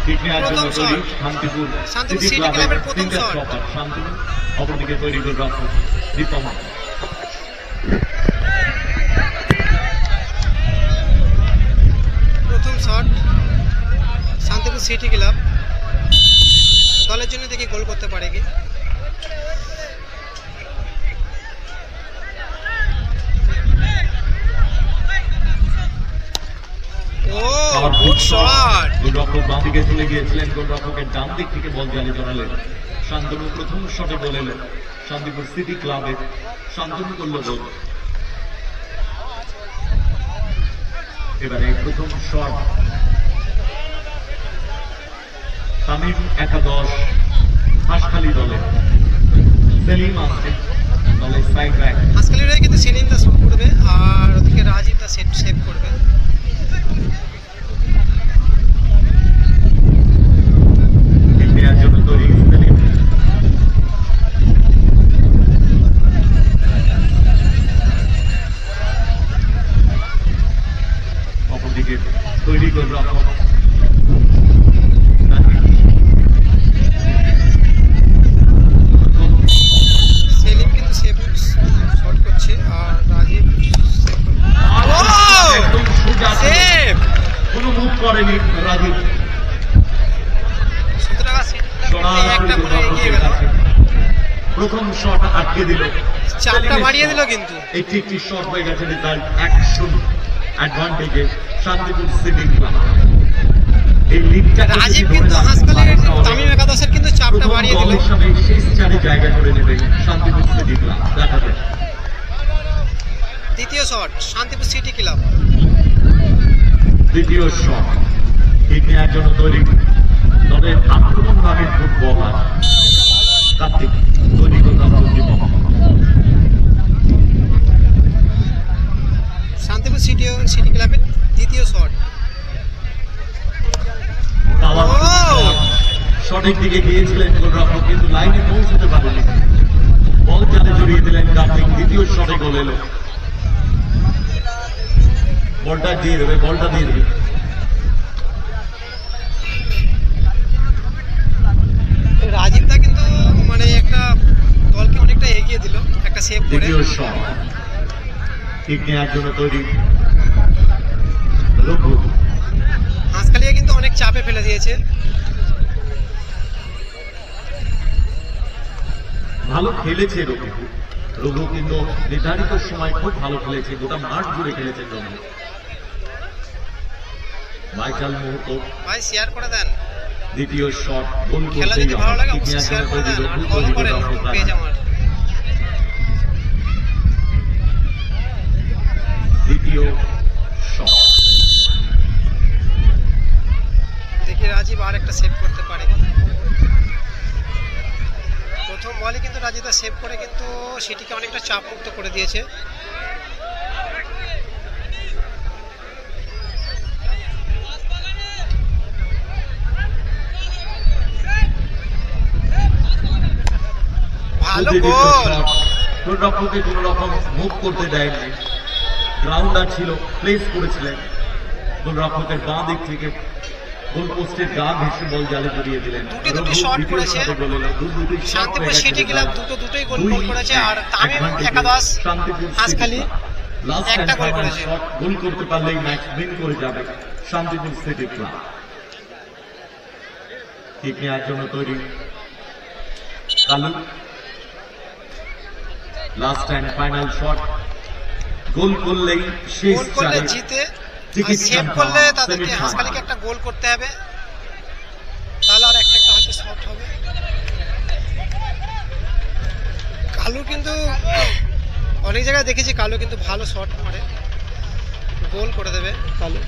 প্রথম shot Shantipur city ক্লাবের প্রথম শট শান্তিপুর অপরদিকে তৈরি করে রাখো দীপমা প্রথম শট শান্তিপুর সিটি ক্লাব দলের জন্য দেখি গোল করতে পারে কি গোলরক্ষক বাঁ দিকে চলে গিয়েছিলেন গোলরক্ষকের ডান দিক থেকে বল জালে জড়ালেন শান্তনু প্রথম শটে গোল এলো শান্তিপুর সিটি ক্লাবের শান্তনু করল গোল এবারে প্রথম শট তামিম একাদশ হাঁসখালি দলে সেলিম আসছে দলের সাইড ব্যাক হাঁসখালির কিন্তু সেলিম দা শুট করবে আর ওদিকে রাজীব দা সেভ করবে অপরদিকে তৈরি করে রাখা সেলিম কিন্তু সেভ শট করছে আর রাজীব সেভ কোনো মুভ করেনি রাজীব প্রথম শট আটকে দিল চাপটা বাড়িয়ে দিল কিন্তু একটি শট হয়ে গেছে রেজাল্ট 1-0 অ্যাডভান্টেজে শান্তিপুর সিটি ক্লাব এই লিগটা রাজীব কিন্তু হাঁসখালির তামিম একাদশের কিন্তু চাপটা বাড়িয়ে দিল শেষ চারে জায়গা করে নেবে শান্তিপুর সিটি ক্লাব দেখাবে দ্বিতীয় শট শান্তিপুর সিটি ক্লাব দ্বিতীয় শট ঠিক নেওয়ার জন্য তৈরি দলের আক্রমণভাবে ফুটবলার কার্তিক তৈরি করতে শান্তিপুর সিটি ক্লাবের দ্বিতীয় শট সঠিক দিকে গিয়েছিলেন গোলরক্ষক কিন্তু লাইনে পৌঁছতে পারেনি বল জালে জড়িয়ে দিলেন কার্তিক দ্বিতীয় শটে গোল এলো বলটা দিয়ে দেবে রাজীব দা কিন্তু মানে একটা দলকে অনেকটা এগিয়ে দিল একটা সেভ করে দ্বিতীয় শট ঠিক নেওয়ার জন্য তৈরি রঘু হাঁসখালিয়া কিন্তু অনেক চাপে ফেলে দিয়েছে ভালো খেলেছে রঘু কিন্তু নির্ধারিত সময় খুব ভালো খেলেছে গোটা মাঠ জুড়ে খেলেছেন রঘু ভাইটাল মুহূর্ত ভাই শেয়ার করে দেন দ্বিতীয় শট গোল খেলা যদি ভালো লাগে অবশ্যই শেয়ার করে দেন আর ফলো করেন পেজ আমার দ্বিতীয় শট দেখি রাজীব আর একটা সেভ করতে পারে প্রথম বলে কিন্তু রাজীব দা সেভ করে কিন্তু সেটিকে অনেকটা চাপ মুক্ত করে দিয়েছে ভালো গোল গোলরক্ষককে কোনো রকম মুভ করতে দেয়নি গ্রাউন্ডার ছিল প্লেস করেছিলেন গোলরক্ষকের বাঁ দিক থেকে গোল পোস্টের গা ঘেঁষে বল জালে জড়িয়ে দিলেন দুটি শট করেছে শান্তিপুর সিটি ক্লাব দুটোই গোল করেছে আর তামিম একাদশ হাঁসখালি একটা গোল করেছে গোল করতে পারলেই ম্যাচ উইন করে যাবে শান্তিপুর সিটি ক্লাব ঠিক নেওয়ার জন্য তৈরি Kalu last and final shot goal করলেই শেষ চারে জিতে সেভ করলে তাদেরকে হাঁসখালিকে একটা গোল করতে হবে তাহলে আর একটা হয়তো শট হবে কালু কিন্তু অনেক জায়গায় দেখেছি কালু কিন্তু ভালো শট মারে গোল করে দেবে কালু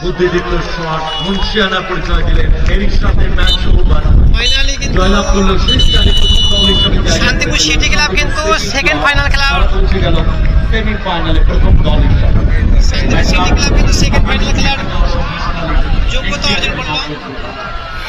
বুদ্ধিদীপ্ত শট মুন্সিয়ানা পরিচয় দিলেন এরই সাথে ম্যাচ ওভার ফাইনালি কিন্তু জয়লাভ করলো শেষ চারে প্রথম দল হিসেবে শান্তিপুর সিটি ক্লাব কিন্তু সেকেন্ড ফাইনাল খেলা পৌঁছে গেল সেমি ফাইনালে প্রথম দল হিসেবে শান্তিপুর সিটি ক্লাব কিন্তু সেকেন্ড ফাইনাল খেলার করলো